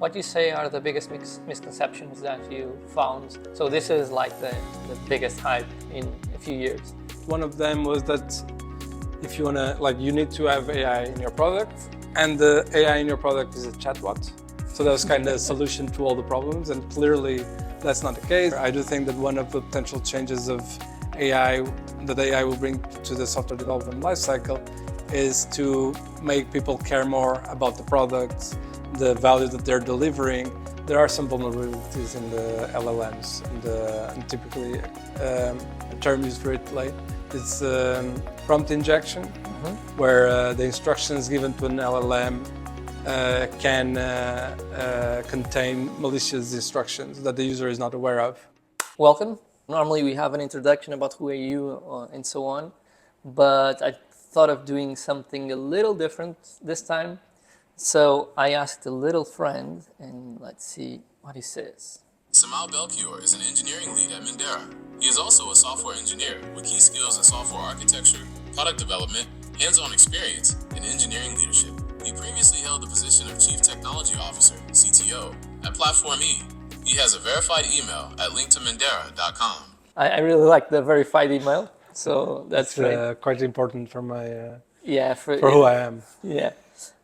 What you say are the biggest misconceptions that you found? So this is like the biggest hype in a few years. One of them was that if you wanna, you need to have AI in your product, and the AI in your product is a chatbot. So that was kind of a solution to all the problems, and clearly that's not the case. I do think that one of the potential changes of AI, that AI will bring to the software development lifecycle, is to make people care more about the products, the value that they're delivering. There are some vulnerabilities in the LLMs, and typically a term used for it is prompt injection, where the instructions given to an LLM can contain malicious instructions that the user is not aware of. Welcome. Normally we have an introduction about who are you and so on, but I thought of doing something a little different this time. So I asked a little friend, and let's see what he says. Simão Belchior is an engineering lead at Mindera. He is also a software engineer with key skills in software architecture, product development, hands-on experience, and engineering leadership. He previously held the position of Chief Technology Officer, CTO, at Platform E. He has a verified email at linktomindera.com. I really like the verified email, so that's great. Quite important for my for who I am. Yeah.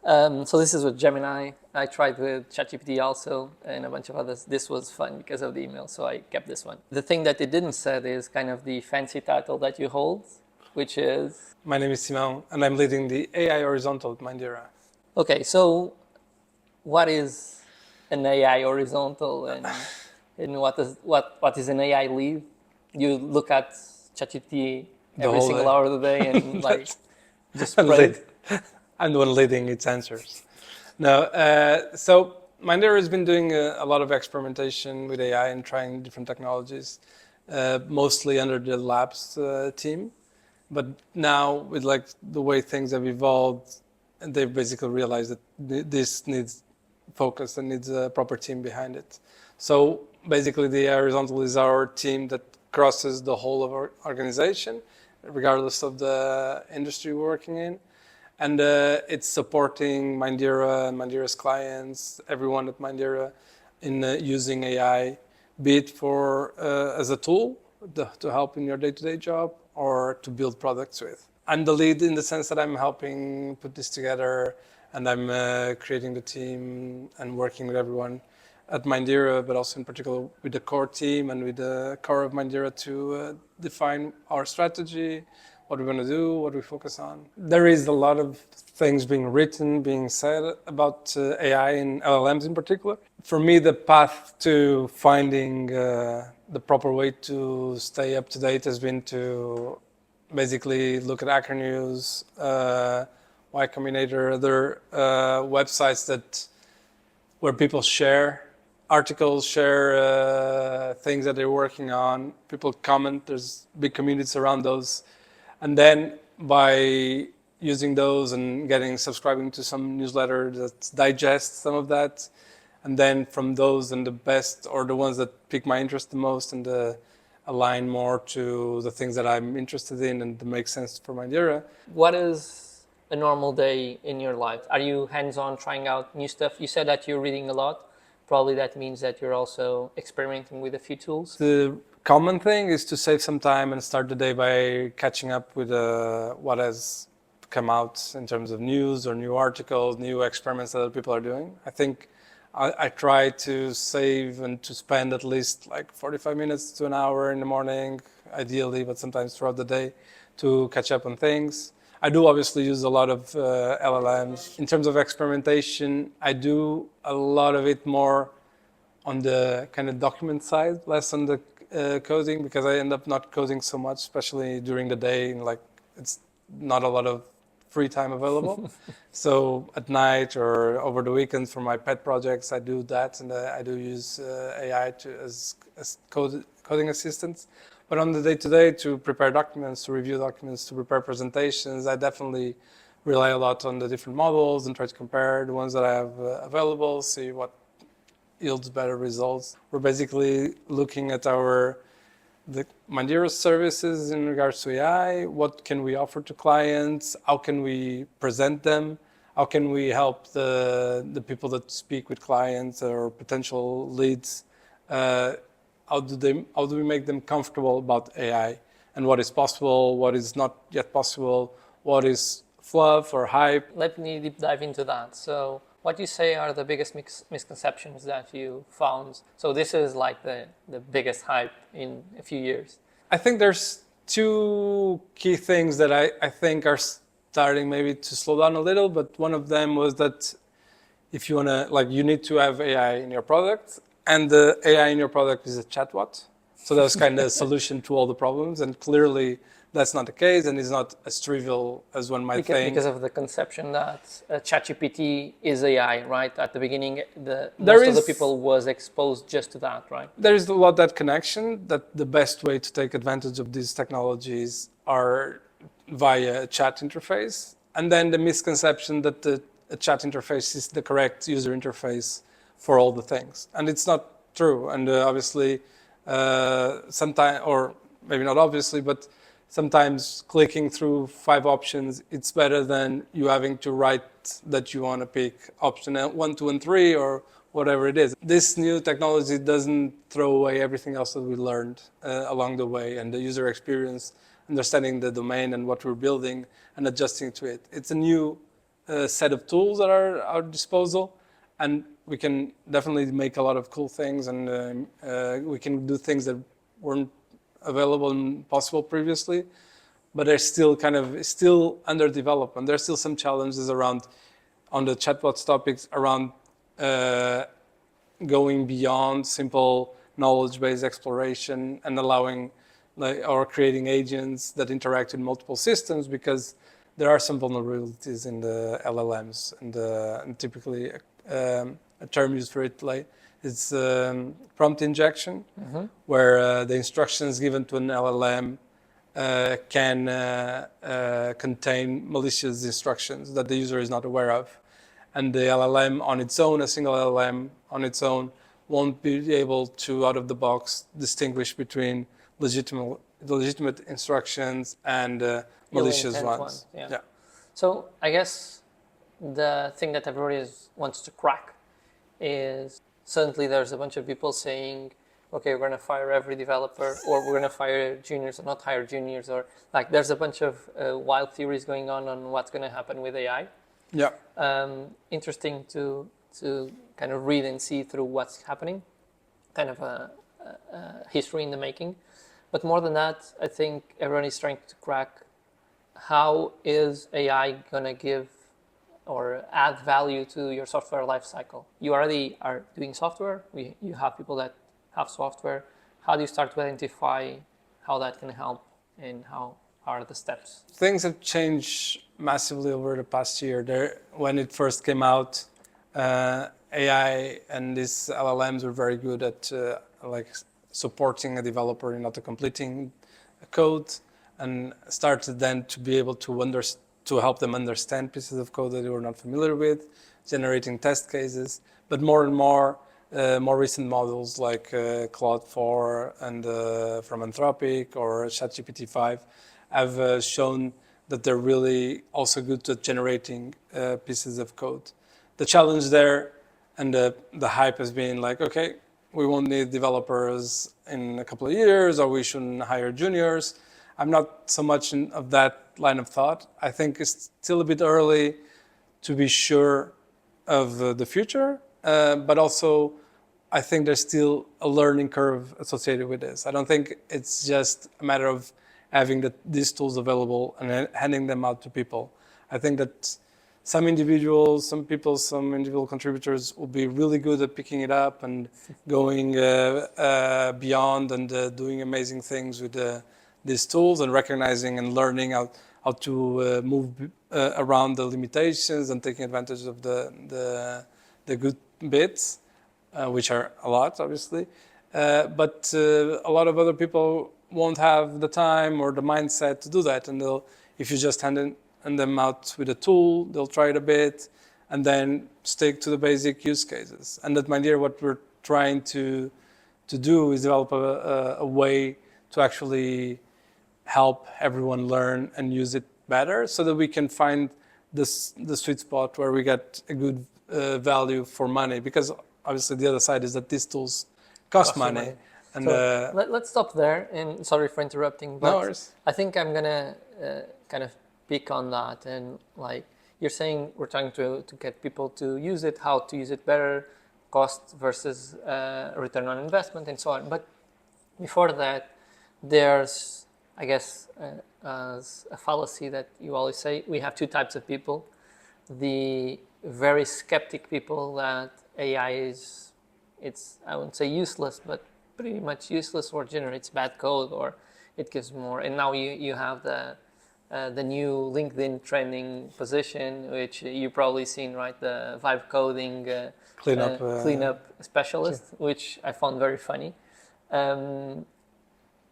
So this is with Gemini. I tried with ChatGPT also and a bunch of others. This was fun because of the email, so I kept this one. The thing that it didn't say is kind of the fancy title that you hold, which is... My name is Simão, and I'm leading the AI horizontal at Mindera. Okay, so what is an AI horizontal, and what is an AI lead? You look at ChatGPT every single hour of the day and just spread. I'm the one leading its answers. No, so Mindera has been doing a lot of experimentation with AI and trying different technologies, mostly under the labs team. But now with the way things have evolved, they basically realized that this needs focus and needs a proper team behind it. So basically the horizontal is our team that crosses the whole of our organization, regardless of the industry we're working in. And it's supporting Mindera and Mindera's clients, everyone at Mindera, in using AI, be it as a tool to help in your day-to-day job or to build products with. I'm the lead in the sense that I'm helping put this together, and I'm creating the team and working with everyone at Mindera, but also in particular with the core team and with the core of Mindera to define our strategy, what we're going to do, what we focus on. There is a lot of things being written, being said about AI and LLMs in particular. For me, the path to finding the proper way to stay up to date has been to basically look at Hacker News, Y Combinator, other websites where people share articles, share things that they're working on. People comment, there's big communities around those. And then by using those and subscribing to some newsletter that digests some of that, and then from those and the best or the ones that pique my interest the most and align more to the things that I'm interested in and that make sense for Mindera. What is a normal day in your life? Are you hands-on trying out new stuff? You said that you're reading a lot. Probably that means that you're also experimenting with a few tools. The common thing is to save some time and start the day by catching up with what has come out in terms of news or new articles, new experiments that other people are doing. I think I try to save and to spend at least 45 minutes to an hour in the morning, ideally, but sometimes throughout the day, to catch up on things. I do obviously use a lot of LLMs. In terms of experimentation, I do a lot of it more on the kind of document side, less on the coding, because I end up not coding so much, especially during the day, and it's not a lot of free time available. So at night or over the weekends for my pet projects, I do that, and I do use AI as coding assistants. But on the day-to-day, to prepare documents, to review documents, to prepare presentations, I definitely rely a lot on the different models and try to compare the ones that I have available, see what yields better results. We're basically looking at the Mindera services in regards to AI. What can we offer to clients? How can we present them? how can we help the people that speak with clients or potential leads? How do we make them comfortable about AI and what is possible, what is not yet possible, what is fluff or hype? Let me deep dive into that. So what you say are the biggest misconceptions that you found. So this is like the biggest hype in a few years. I think there's two key things that I think are starting maybe to slow down a little, but one of them was that if you want to, like, you need to have AI in your product, and the AI in your product is a chatbot. So that was kind of a solution to all the problems, and clearly that's not the case, and it's not as trivial as one might think. Because of the conception that ChatGPT is AI, right? At the beginning, most of the people was exposed just to that, right? There is a lot that connection, that the best way to take advantage of these technologies are via a chat interface, and then the misconception that a chat interface is the correct user interface for all the things, and it's not true. And obviously, sometimes, or maybe not obviously, but sometimes clicking through 5 options, it's better than you having to write that you want to pick option 1, 2, and 3, or whatever it is. This new technology doesn't throw away everything else that we learned along the way, and the user experience, understanding the domain and what we're building and adjusting to it. It's a new set of tools that are at our disposal, and we can definitely make a lot of cool things, and we can do things that weren't available and possible previously, but they're still under development. There's still some challenges around, on the chatbots topics, around going beyond simple knowledge-based exploration and allowing or creating agents that interact with multiple systems, because there are some vulnerabilities in the LLMs, and typically a term used for it is prompt injection, where the instructions given to an LLM can contain malicious instructions that the user is not aware of. And the LLM on its own, a single LLM on its own, won't be able to, out of the box, distinguish between legitimate instructions and malicious ones. Yeah. So I guess the thing that everybody wants to crack is suddenly there's a bunch of people saying, okay, we're going to fire every developer, or we're going to fire juniors or not hire juniors, or like there's a bunch of wild theories going on what's going to happen with AI. Yeah. Interesting to kind of read and see through what's happening, kind of a history in the making. But more than that, I think everyone is trying to crack how is AI going to give or add value to your software lifecycle. You already are doing software. You have people that have software. How do you start to identify how that can help, and how are the steps? Things have changed massively over the past year. When it first came out, AI and these LLMs were very good at supporting a developer in auto-completing code, and started then to be able to help them understand pieces of code that they were not familiar with, generating test cases. But more and more recent models like Claude 4 and from Anthropic or ChatGPT 5 have shown that they're really also good at generating pieces of code. The challenge there and the hype has been like, okay, we won't need developers in a couple of years, or we shouldn't hire juniors. I'm not so much of that line of thought. I think it's still a bit early to be sure of the future, but also I think there's still a learning curve associated with this. I don't think it's just a matter of having these tools available and handing them out to people. I think that some individual contributors will be really good at picking it up and going beyond and doing amazing things with these tools, and recognizing and learning how to move around the limitations and taking advantage of the good bits, which are a lot, obviously. But a lot of other people won't have the time or the mindset to do that, and if you just hand them out with a tool, they'll try it a bit and then stick to the basic use cases. And at Mindera, what we're trying to do is develop a way to actually help everyone learn and use it better, so that we can find the sweet spot where we get a good value for money, because obviously the other side is that these tools cost you money. And So let's stop there. And sorry for interrupting, but no worries. I think I'm gonna kind of pick on that. And like you're saying, we're trying to get people to use it, how to use it better, cost versus return on investment, and so on. But before that, there's, I guess, a fallacy that you always say. We have two types of people: the very skeptic people that AI is, it's, I wouldn't say useless, but pretty much useless, or generates bad code, or it gives more. And now you have the new LinkedIn trending position, which you probably seen, right? The vibe coding cleanup specialist, which I found very funny.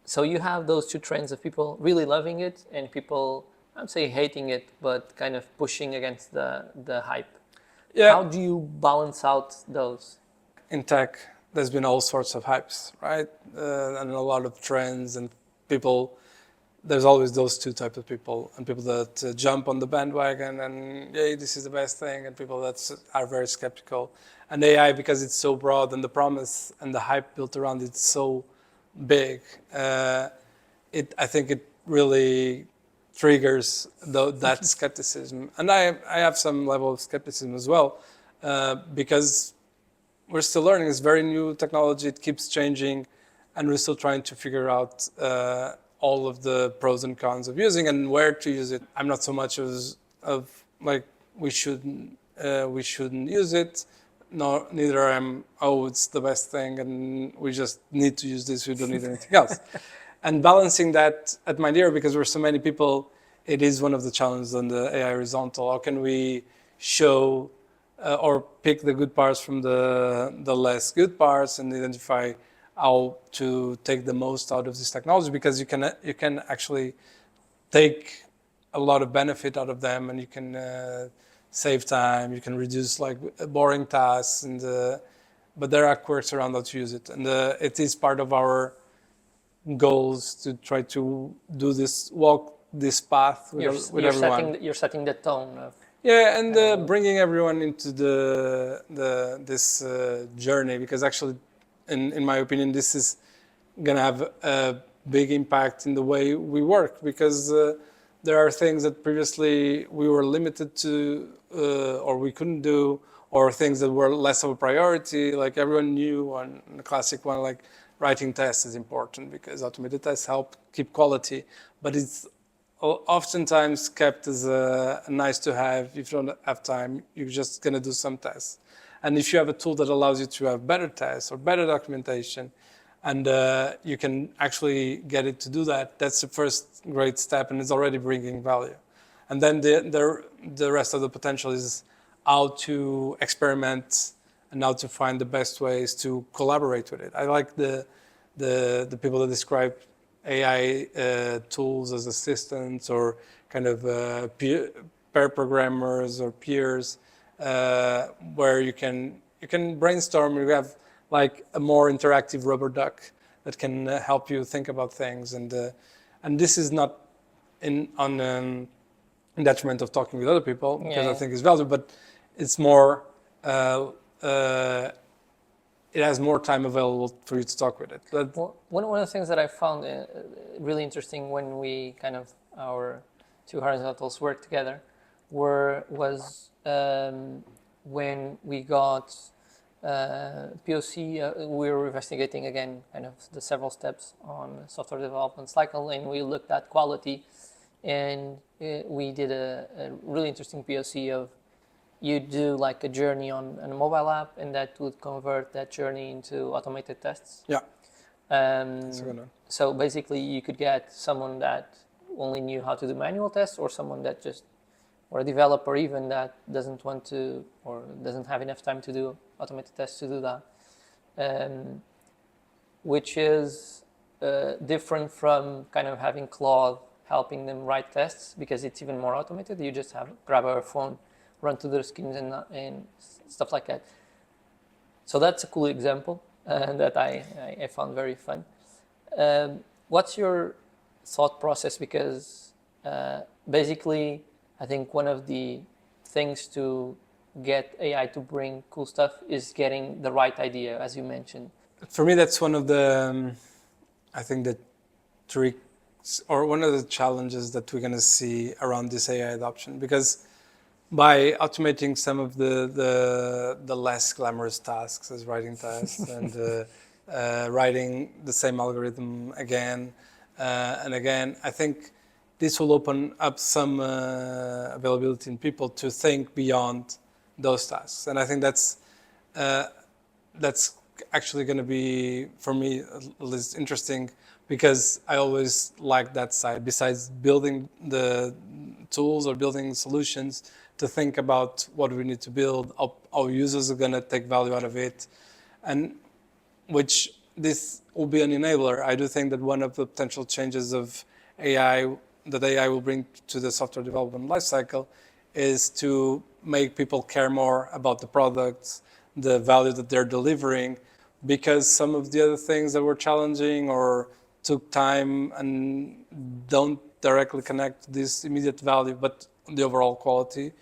So you have those two trends of people really loving it and people, I'd say, hating it, but kind of pushing against the hype. Yeah. How do you balance out those? In tech, there's been all sorts of hypes, right? And a lot of trends and people. There's always those two types of people, and people that jump on the bandwagon and, yay, this is the best thing, and people that are very skeptical. And AI, because it's so broad and the promise and the hype built around it's so big, I think it really triggers that skepticism. And I have some level of skepticism as well, because we're still learning. It's very new technology. It keeps changing, and we're still trying to figure out all of the pros and cons of using and where to use it. I'm not so much of like we shouldn't use it. No, neither am. Oh, it's the best thing, and we just need to use this. We don't need anything else. And balancing that at Mindera, because we're so many people, it is one of the challenges on the AI horizontal. How can we show or pick the good parts from the less good parts and identify how to take the most out of this technology? Because you can actually take a lot of benefit out of them, and you can save time. You can reduce like boring tasks, and but there are quirks around how to use it, and it is part of our goals to try to do this, walk this path with everyone. You're setting the tone of. Yeah, and bringing everyone into this journey, because actually, in my opinion, this is gonna have a big impact in the way we work, because there are things that previously we were limited to or we couldn't do, or things that were less of a priority. Like everyone knew on the classic one, like writing tests is important because automated tests help keep quality, but it's oftentimes kept as a nice to have. If you don't have time, you're just going to do some tests. And if you have a tool that allows you to have better tests or better documentation, and you can actually get it to do that, that's the first great step, and it's already bringing value. And then the rest of the potential is how to experiment and how to find the best ways to collaborate with it. I like the people that describe AI tools as assistants or kind of pair programmers or peers, where you can brainstorm. You have like a more interactive rubber duck that can help you think about things, and this is not in detriment of talking with other people, because I think it's valuable, but it's more. It has more time available for you to talk with it. Well, one of the things that I found really interesting when we kind of, our two horizontals worked together was when we got POC, we were investigating again kind of the several steps on software development cycle, and we looked at quality, and we did a really interesting POC of you do like a journey on a mobile app, and that would convert that journey into automated tests. Yeah. So basically, you could get someone that only knew how to do manual tests, or someone that just, or a developer even that doesn't want to or doesn't have enough time to do automated tests to do that, which is different from kind of having Claude helping them write tests, because it's even more automated. You just grab a phone, run to their screens and stuff like that. So that's a cool example that I found very fun. What's your thought process? Because basically, I think one of the things to get AI to bring cool stuff is getting the right idea, as you mentioned. For me, that's one of the, I think the tricks or one of the challenges that we're going to see around this AI adoption, because by automating some of the less glamorous tasks as writing tests and writing the same algorithm again and again, I think this will open up some availability in people to think beyond those tasks. And I think that's actually going to be, for me at least, interesting, because I always like that side. Besides building the tools or building solutions, to think about what we need to build, how users are going to take value out of it, and which this will be an enabler. I do think that one of the potential changes of AI, that AI will bring to the software development lifecycle, is to make people care more about the products, the value that they're delivering, because some of the other things that were challenging or took time and don't directly connect to this immediate value, but the overall quality,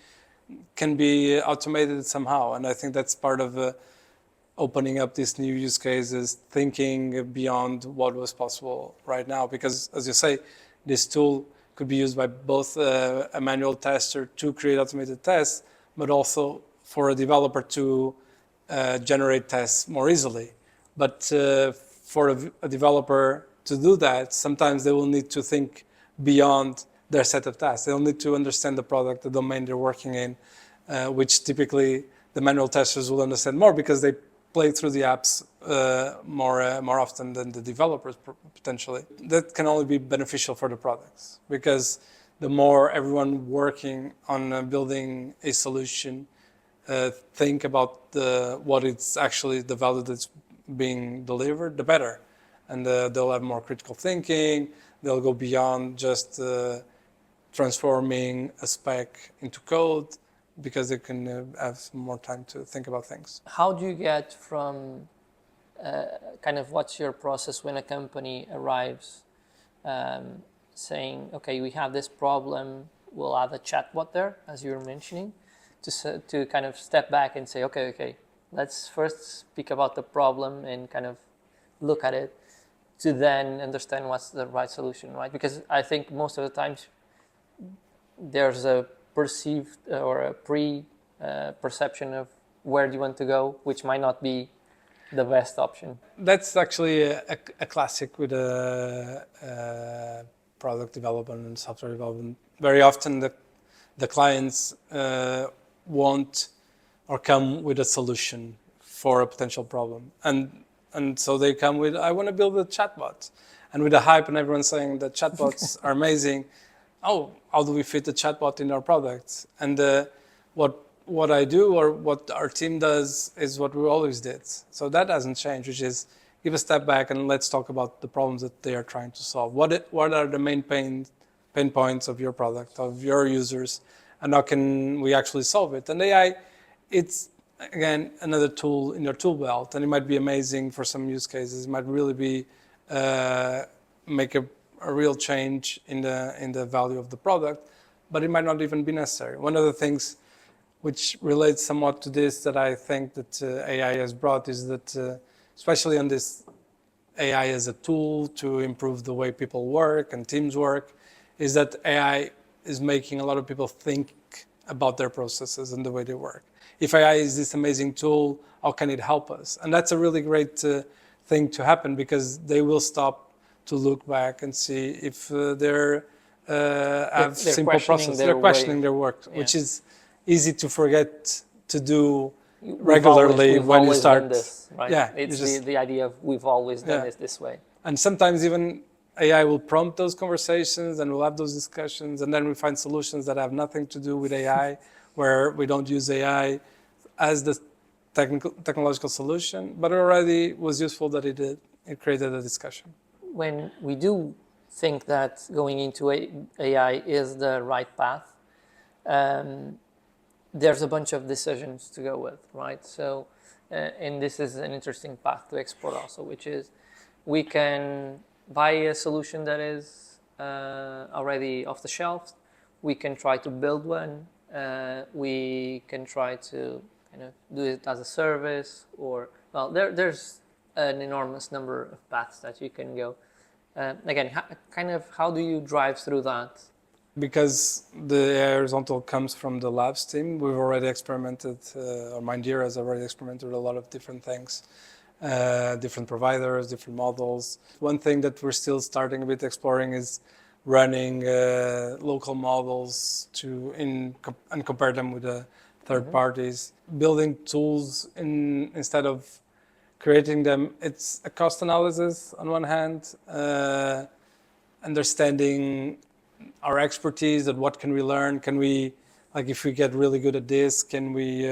can be automated somehow. And I think that's part of opening up these new use cases, thinking beyond what was possible right now. Because, as you say, this tool could be used by both a manual tester to create automated tests, but also for a developer to generate tests more easily. But for a developer to do that, sometimes they will need to think beyond their set of tasks. They'll need to understand the product, the domain they're working in, which typically the manual testers will understand more because they play through the apps more often than the developers potentially. That can only be beneficial for the products, because the more everyone working on building a solution think about what it's actually the value that's being delivered, the better. And they'll have more critical thinking. They'll go beyond just transforming a spec into code, because they can have more time to think about things. How do you get from kind of what's your process when a company arrives saying, okay, we have this problem, we'll add a chatbot there, as you were mentioning, to kind of step back and say, okay, let's first speak about the problem and kind of look at it, to then understand what's the right solution, right? Because I think most of the times there's a perceived or a perception of where do you want to go, which might not be the best option. That's actually a classic with product development and software development. Very often the clients want or come with a solution for a potential problem. And so they come with, I want to build a chatbot. And with the hype and everyone saying that chatbots are amazing, how do we fit the chatbot in our products? And what I do, or what our team does, is what we always did. So that hasn't changed, which is give a step back and let's talk about the problems that they are trying to solve. What are the main pain points of your product, of your users, and how can we actually solve it? And AI, it's, again, another tool in your tool belt, and it might be amazing for some use cases. It might really be make a real change in the value of the product, but it might not even be necessary. One of the things which relates somewhat to this that I think that AI has brought is that, especially on this AI as a tool to improve the way people work and teams work, is that AI is making a lot of people think about their processes and the way they work. If AI is this amazing tool, how can it help us? And that's a really great thing to happen, because they will stop to look back and see if they're simple processes. They're questioning their work, which is easy to forget to do regularly when you start. Done this, right? Yeah, it's the idea of we've always done it this way. And sometimes even AI will prompt those conversations and we'll have those discussions, and then we find solutions that have nothing to do with AI, where we don't use AI as the technological solution, but it already was useful that it did. It created a discussion. When we do think that going into AI is the right path, there's a bunch of decisions to go with, right? So, and this is an interesting path to explore also, which is we can buy a solution that is already off the shelf. We can try to build one we can try to kind of do it as a service, or well, there's an enormous number of paths that you can go. Again, how do you drive through that? Because the AI horizontal comes from the labs team, we've already experimented, or Mindera has already experimented with a lot of different things, different providers, different models. One thing that we're still starting a bit exploring is running local models and compare them with the third parties. Building tools instead of creating them, it's a cost analysis on one hand, understanding our expertise, that what can we learn, can we, like if we get really good at this, can we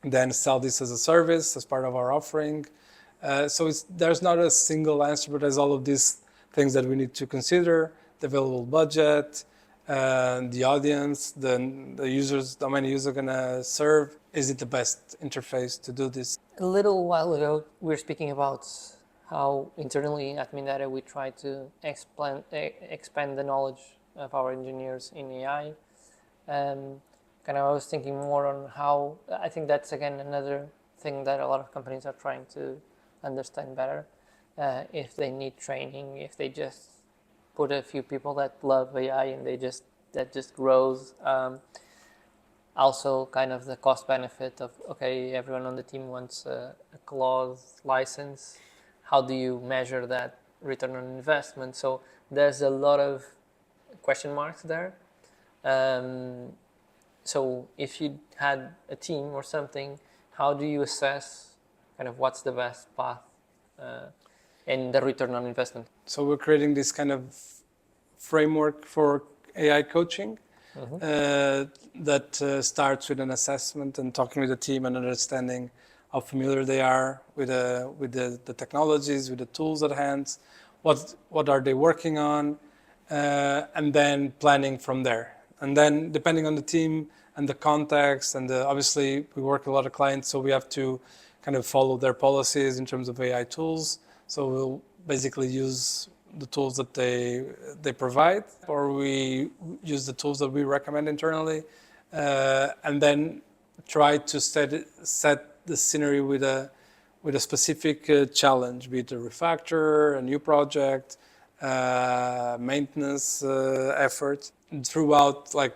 then sell this as a service, as part of our offering? So there's not a single answer, but there's all of these things that we need to consider: the available budget, the audience, the users, how many users are gonna serve. Is it the best interface to do this? A little while ago, we were speaking about how internally at Mindera we try to expand the knowledge of our engineers in AI. I was thinking more on how, I think that's again another thing that a lot of companies are trying to understand better. If they need training, if they just put a few people that love AI and that just grows. Also kind of the cost benefit of, okay, everyone on the team wants a clause license. How do you measure that return on investment? So there's a lot of question marks there. So if you had a team or something, how do you assess kind of what's the best path and the return on investment? So we're creating this kind of framework for AI coaching that starts with an assessment and talking with the team and understanding how familiar they are with the technologies, with the tools at hand, what are they working on, and then planning from there. And then depending on the team and the context, and obviously we work with a lot of clients, so we have to kind of follow their policies in terms of AI tools. So we'll basically use the tools that they provide, or we use the tools that we recommend internally, and then try to set the scenery with a specific challenge, be it a refactor, a new project, maintenance effort, throughout, like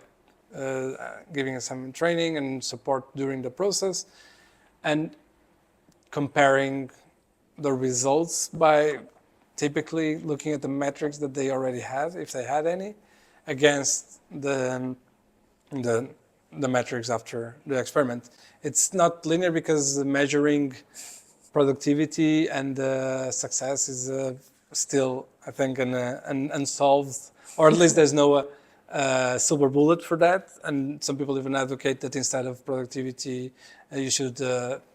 giving us some training and support during the process, and comparing the results by typically looking at the metrics that they already have, if they had any, against the metrics after the experiment. It's not linear because measuring productivity and success is still, I think, an unsolved, or at least there's no silver bullet for that. And some people even advocate that instead of productivity, you should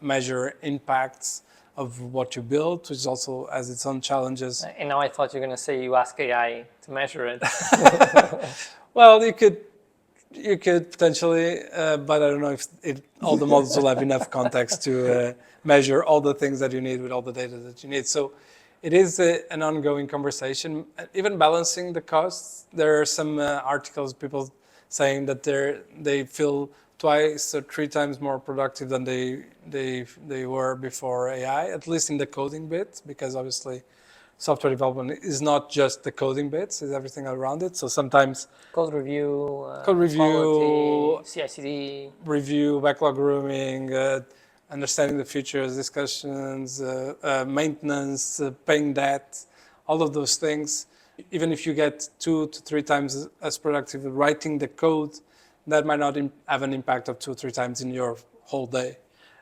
measure impacts of what you built, which also has its own challenges. And now I thought you were going to say you ask AI to measure it. Well, you could potentially, but I don't know if all the models will have enough context to measure all the things that you need with all the data that you need. So it is an ongoing conversation, even balancing the costs. There are some articles, people saying that they feel twice or three times more productive than they were before AI, at least in the coding bit, because obviously software development is not just the coding bits, it's everything around it. So sometimes code review, quality, CI/CD review, backlog grooming, understanding the features, discussions, maintenance, paying debt, all of those things. Even if you get 2 to 3 times as productive writing the code, that might not have an impact of 2 or 3 times in your whole day.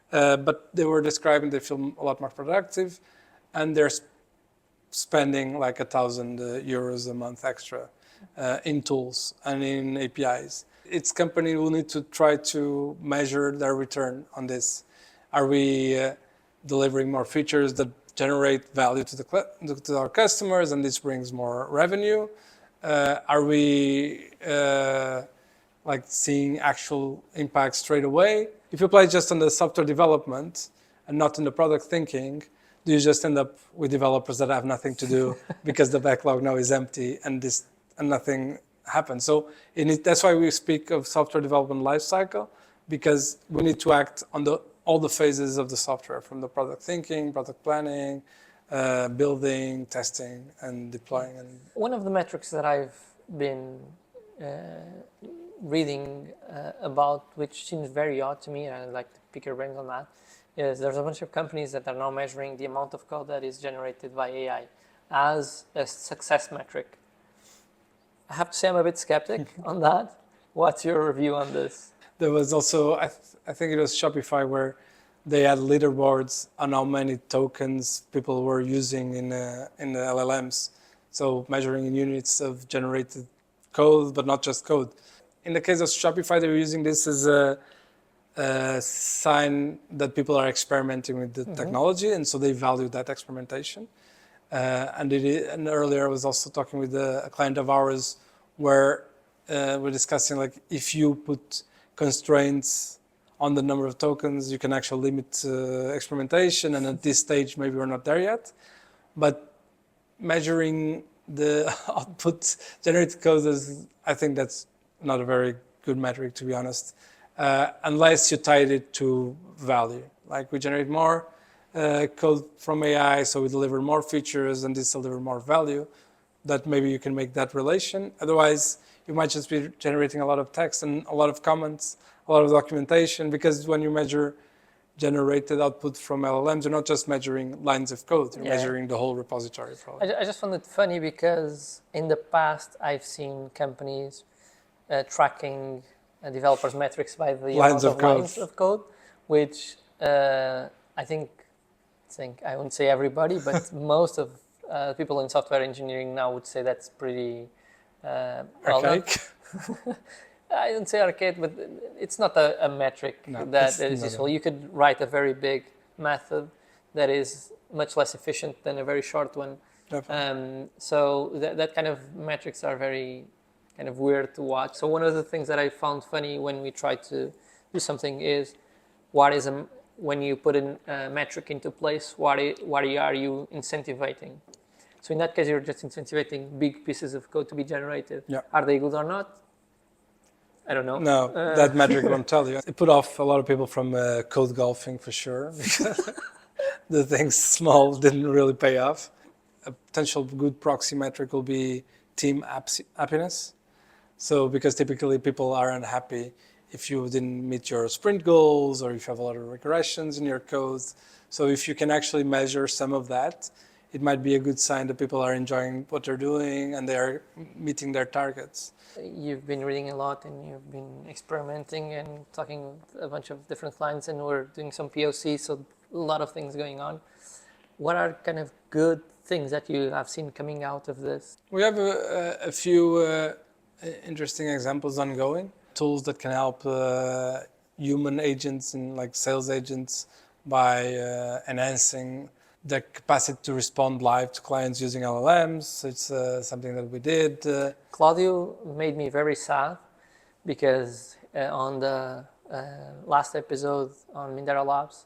But they were describing they feel a lot more productive, and they're spending like 1,000 euros a month extra in tools and in APIs. It's company will need to try to measure their return on this. Are we delivering more features that generate value to our customers, and this brings more revenue? Are we like seeing actual impact straight away? If you play just on the software development and not in the product thinking, do you just end up with developers that have nothing to do because the backlog now is empty and nothing happen. So that's why we speak of software development lifecycle, because we need to act on all the phases of the software, from the product thinking, product planning, building, testing, and deploying. And one of the metrics that I've been reading about, which seems very odd to me, and I'd like to pick your brains on that, is there's a bunch of companies that are now measuring the amount of code that is generated by AI as a success metric. I have to say I'm a bit skeptic on that. What's your review on this? There was also, I think it was Shopify, where they had leaderboards on how many tokens people were using in the LLMs. So measuring in units of generated code, but not just code. In the case of Shopify, they were using this as a sign that people are experimenting with the technology, and so they value that experimentation. And earlier I was also talking with a client of ours where we're discussing, like, if you put constraints on the number of tokens, you can actually limit experimentation, and at this stage maybe we're not there yet. But measuring the output generated code I think that's not a very good metric, to be honest, unless you tied it to value. Like, we generate more code from AI, so we deliver more features, and this deliver more value, that maybe you can make that relation. Otherwise, you might just be generating a lot of text and a lot of comments, a lot of documentation, because when you measure generated output from LLMs, you're not just measuring lines of code, you're measuring the whole repository. Probably. I just found it funny because in the past I've seen companies tracking developers' metrics by the lines amount of lines of code, which I think I wouldn't say everybody, but most of people in software engineering now would say that's pretty archaic. I don't say archaic, but it's not a metric that is useful. You could write a very big method that is much less efficient than a very short one. So that kind of metrics are very kind of weird to watch. So one of the things that I found funny when we try to do something is, when you put a metric into place, what are you incentivizing? So in that case, you're just incentivizing big pieces of code to be generated. Yeah. Are they good or not? I don't know. No, that metric won't tell you. It put off a lot of people from code golfing, for sure, because the things small didn't really pay off. A potential good proxy metric will be team happiness. So, because typically people are unhappy if you didn't meet your sprint goals, or if you have a lot of regressions in your code. So if you can actually measure some of that, it might be a good sign that people are enjoying what they're doing and they are meeting their targets. You've been reading a lot, and you've been experimenting and talking with a bunch of different clients, and we're doing some POCs, so a lot of things going on. What are kind of good things that you have seen coming out of this? We have a few interesting examples ongoing. Tools that can help human agents and like sales agents by enhancing their capacity to respond live to clients using LLMs. It's something that we did. Claudio made me very sad because on the last episode on Mindera Labs,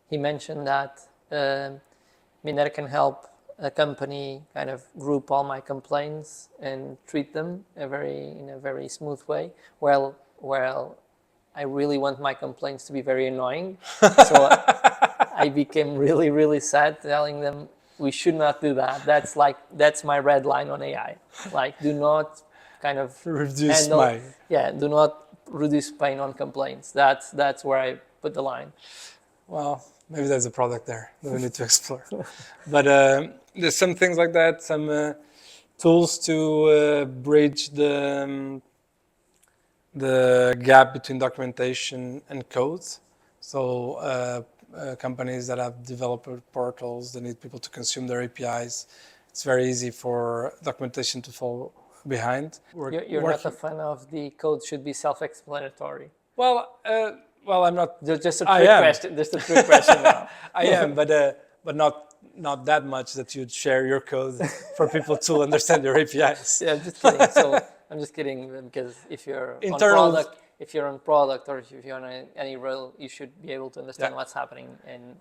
he mentioned that Mindera can help a company kind of group all my complaints and treat them in a very smooth way. Well, I really want my complaints to be very annoying. So I became really, really sad, telling them we should not do that. That's my red line on AI. Like, do not kind of do not reduce pain on complaints. That's where I put the line. Well, maybe there's a product there that we need to explore. But there's some things like that, some tools to bridge the gap between documentation and code. So companies that have developer portals, they need people to consume their APIs. It's very easy for documentation to fall behind. You're not a fan of the code should be self-explanatory. Well, I'm not. Just a trick question. Just a trick question now. I am, but not that much that you'd share your code for people to understand your APIs. Yeah, I'm just kidding. So I'm just kidding, because if you're on product, or if you're on any role, you should be able to understand what's happening. And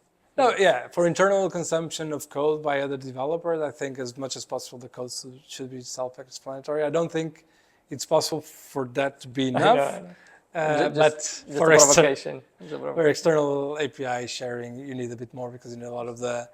for internal consumption of code by other developers, I think as much as possible the code should be self-explanatory. I don't think it's possible for that to be I enough. know. But Just for a provocation. for external API sharing, you need a bit more because you need a lot of the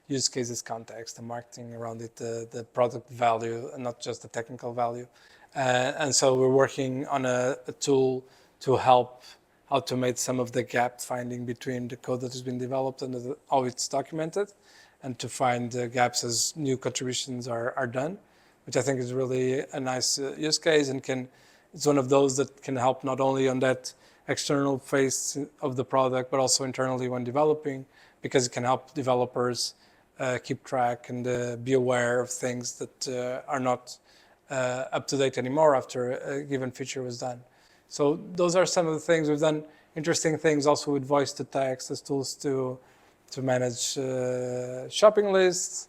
use cases context, the marketing around it, the product value, and not just the technical value. And so we're working on a tool to help automate some of the gap finding between the code that has been developed and how it's documented, and to find gaps as new contributions are done, which I think is really a nice use case, and it's one of those that can help not only on that external face of the product, but also internally when developing, because it can help developers keep track and be aware of things that are not up to date anymore after a given feature was done. So those are some of the things we've done. Interesting things also with voice to text as tools to manage shopping lists.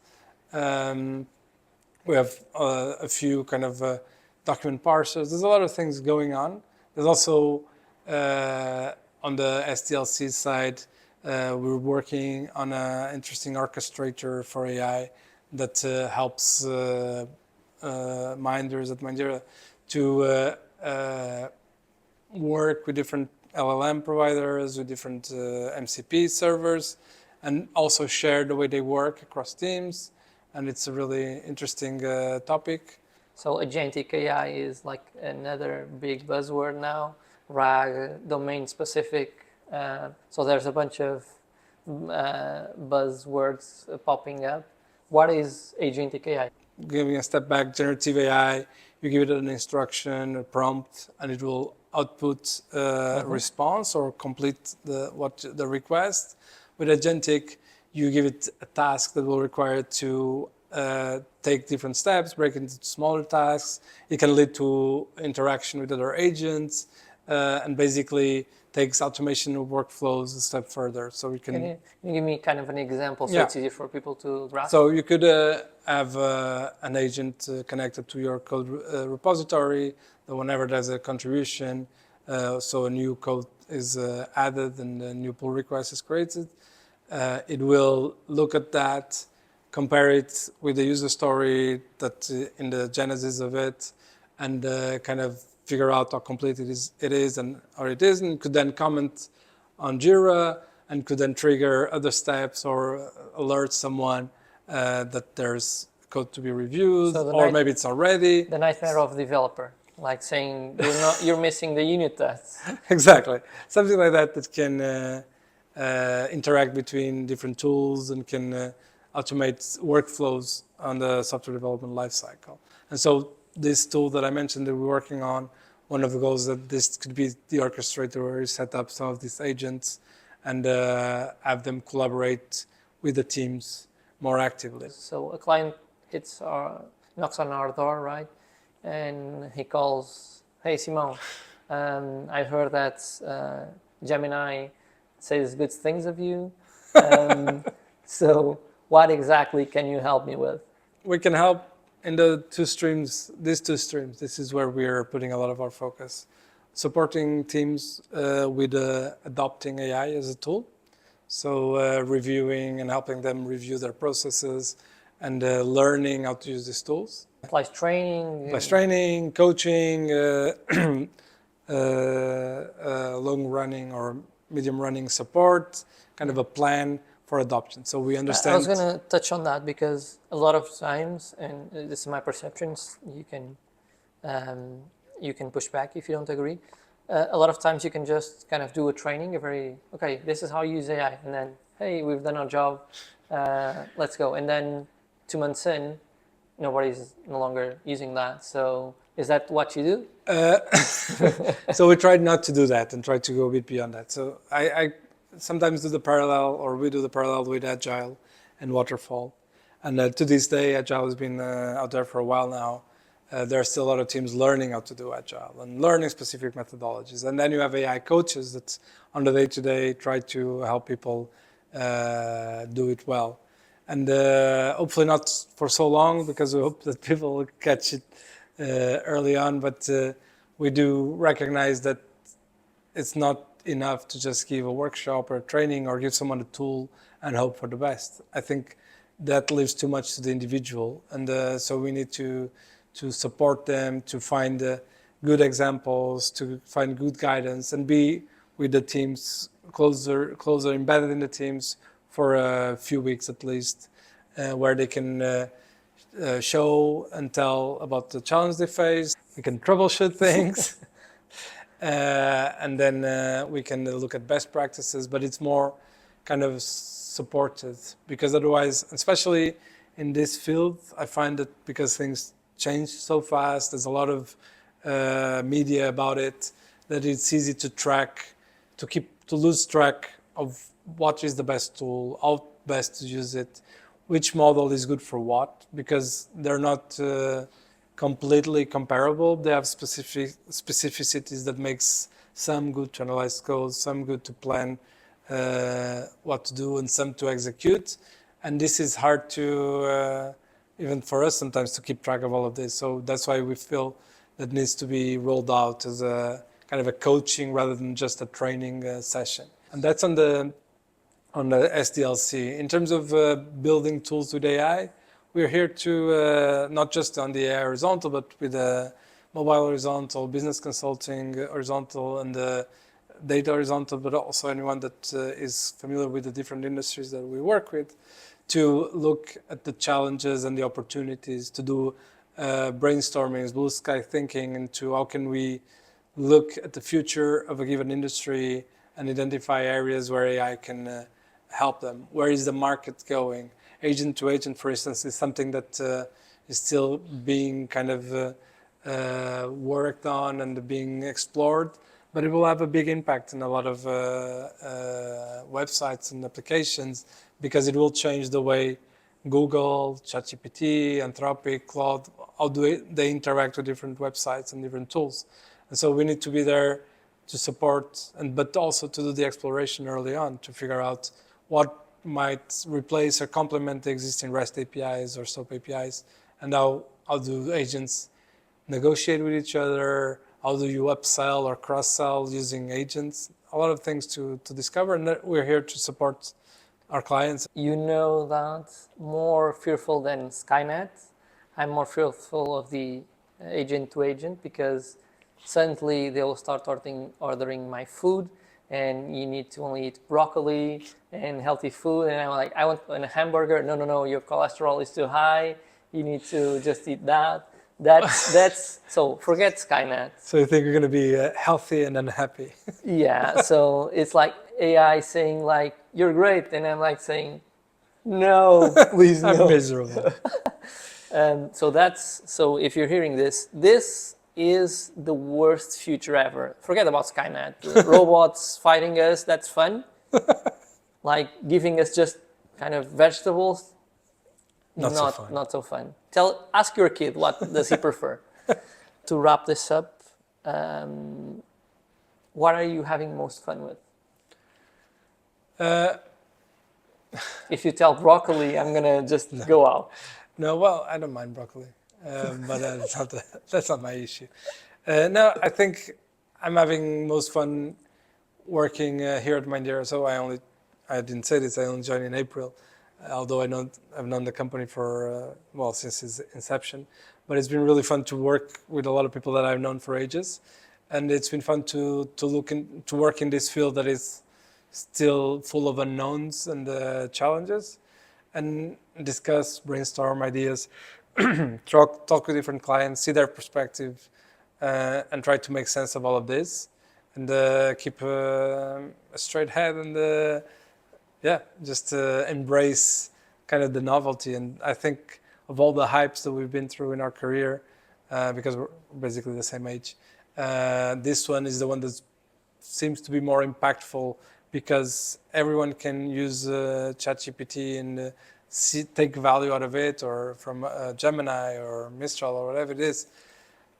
We have a few kind of document parsers. There's a lot of things going on. There's also on the SDLC side, we're working on an interesting orchestrator for AI that helps minders at Mindera to work with different LLM providers, with different MCP servers, and also share the way they work across teams. And it's a really interesting topic. So agentic AI is like another big buzzword now, RAG, domain specific. So there's a bunch of buzzwords popping up. What is agentic AI? Giving a step back, generative AI, you give it an instruction, a prompt, and it will output a response or complete the request. With agentic, you give it a task that will require it to take different steps, break it into smaller tasks. It can lead to interaction with other agents, and basically takes automation of workflows a step further. So we Can you give me kind of an example so it's easy for people to grasp? So you could have an agent connected to your code repository that whenever there's a contribution, so a new code is added and a new pull request is created, it will look at that, compare it with the user story that in the genesis of it, and kind of figure out how complete it is and or it isn't. It could then comment on Jira and could then trigger other steps or alert someone that there's code to be reviewed, So or maybe it's already. The nightmare of the developer, like saying you're missing the unit tests. Exactly, something like that that can interact between different tools and can automate workflows on the software development lifecycle. And so this tool that I mentioned that we're working on, one of the goals that this could be the orchestrator where you set up some of these agents and have them collaborate with the teams more actively. So a client knocks on our door, right? And he calls, "Hey, Simão, I heard that Gemini says good things of you. So what exactly can you help me with?" We can help in these two streams. This is where we're putting a lot of our focus. Supporting teams with adopting AI as a tool. So reviewing and helping them review their processes and learning how to use these tools. Applies training. Applies training, coaching, long-running or medium-running support, kind of a plan for adoption. So we understand. I was going to touch on that because a lot of times, and this is my perceptions, you can push back if you don't agree. A lot of times you can just kind of do a training, okay, this is how you use AI, and then, hey, we've done our job, let's go. And then 2 months in, nobody's no longer using that. So is that what you do? So we tried not to do that and try to go a bit beyond that. So I sometimes do the parallel, or we do the parallel with Agile and Waterfall. And to this day, Agile has been out there for a while now. There are still a lot of teams learning how to do Agile and learning specific methodologies. And then you have AI coaches that on the day-to-day try to help people do it well. And hopefully not for so long, because we hope that people will catch it early on. But we do recognize that it's not enough to just give a workshop or a training or give someone a tool and hope for the best. I think that leaves too much to the individual. And so we need to support them to find good examples, to find good guidance, and be with the teams closer embedded in the teams for a few weeks at least, where they can show and tell about the challenge they face. We can troubleshoot things. And then we can look at best practices, but it's more kind of supported, because otherwise, especially in this field, I find that because things change so fast, there's a lot of media about it, that it's easy to track, to lose track of what is the best tool, how best to use it, which model is good for what, because they're not completely comparable. They have specificities that makes some good to analyze code, some good to plan what to do, and some to execute. And this is hard to, even for us sometimes, to keep track of all of this. So that's why we feel that needs to be rolled out as a kind of a coaching rather than just a training session. And that's on the SDLC. In terms of building tools with AI, we're here to not just on the AI horizontal, but with the mobile horizontal, business consulting horizontal, and the data horizontal, but also anyone that is familiar with the different industries that we work with, to look at the challenges and the opportunities, to do brainstorming, blue sky thinking into how can we look at the future of a given industry and identify areas where AI can help them. Where is the market going? Agent to agent, for instance, is something that is still being kind of worked on and being explored, but it will have a big impact in a lot of websites and applications, because it will change the way Google, ChatGPT, Anthropic, Claude, how do they interact with different websites and different tools. And so we need to be there to support, but also to do the exploration early on, to figure out what might replace or complement the existing REST APIs or SOAP APIs, and how do agents negotiate with each other, how do you upsell or cross-sell using agents, a lot of things to discover, and we're here to support our clients. You know that more fearful than Skynet, I'm more fearful of the agent to agent, because suddenly they will start ordering my food, and you need to only eat broccoli and healthy food, and I'm like, I want a hamburger. No, your cholesterol is too high, you need to just eat that. That's so forget Skynet. So you think you're going to be healthy and unhappy? Yeah, so it's like AI saying like, you're great, and I'm like saying, no, please no. I'm miserable. So if you're hearing this is the worst future ever. Forget about Skynet. Robots fighting us, that's fun. Like giving us just kind of vegetables, not so fun. Ask your kid, what does he prefer? To wrap this up, what are you having most fun with? If you tell broccoli, I'm gonna just go out. No, well, I don't mind broccoli. But that's not my issue. No, I think I'm having most fun working here at Mindera. So I didn't say this, I only joined in April, although I've known the company for, since its inception. But it's been really fun to work with a lot of people that I've known for ages. And it's been fun to work in this field that is still full of unknowns and challenges, and discuss, brainstorm ideas, talk with different clients, see their perspective, and try to make sense of all of this, and keep a straight head, and just embrace kind of the novelty. And I think of all the hypes that we've been through in our career, because we're basically the same age, this one is the one that seems to be more impactful, because everyone can use ChatGPT and take value out of it, or from Gemini or Mistral or whatever it is,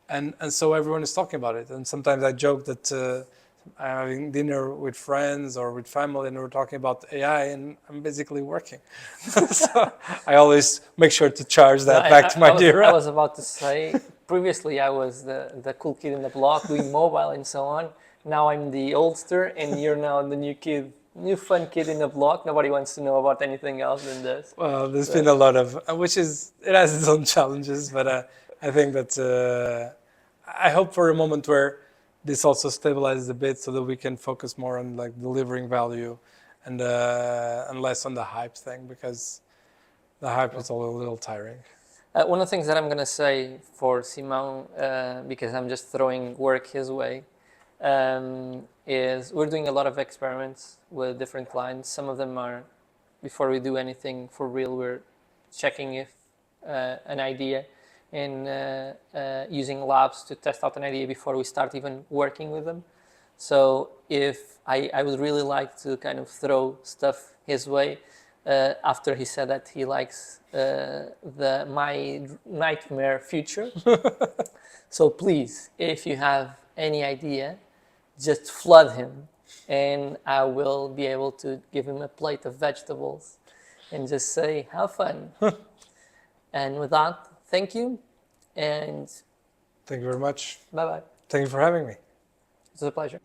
and so everyone is talking about it. And sometimes I joke that I'm having dinner with friends or with family, and we're talking about AI, and I'm basically working. So I always make sure to charge that back to Mindera. I was about to say, previously I was the cool kid in the block doing mobile and so on. Now I'm the oldster, and you're now the new fun kid in the block. Nobody wants to know about anything else than this. Well, there's been a lot of, it has its own challenges, but I think that I hope for a moment where this also stabilizes a bit so that we can focus more on like delivering value and less on the hype thing, because the hype is all a little tiring. One of the things that I'm going to say for Simão, because I'm just throwing work his way, is we're doing a lot of experiments with different clients. Some of them are, before we do anything for real, we're checking if an idea and using labs to test out an idea before we start even working with them. So if I would really like to kind of throw stuff his way, after he said that he likes my nightmare future. So please, if you have any idea, just flood him, and I will be able to give him a plate of vegetables and just say, have fun. And with that, thank you, and Thank you very much. bye-bye. Thank you for having me. It's a pleasure.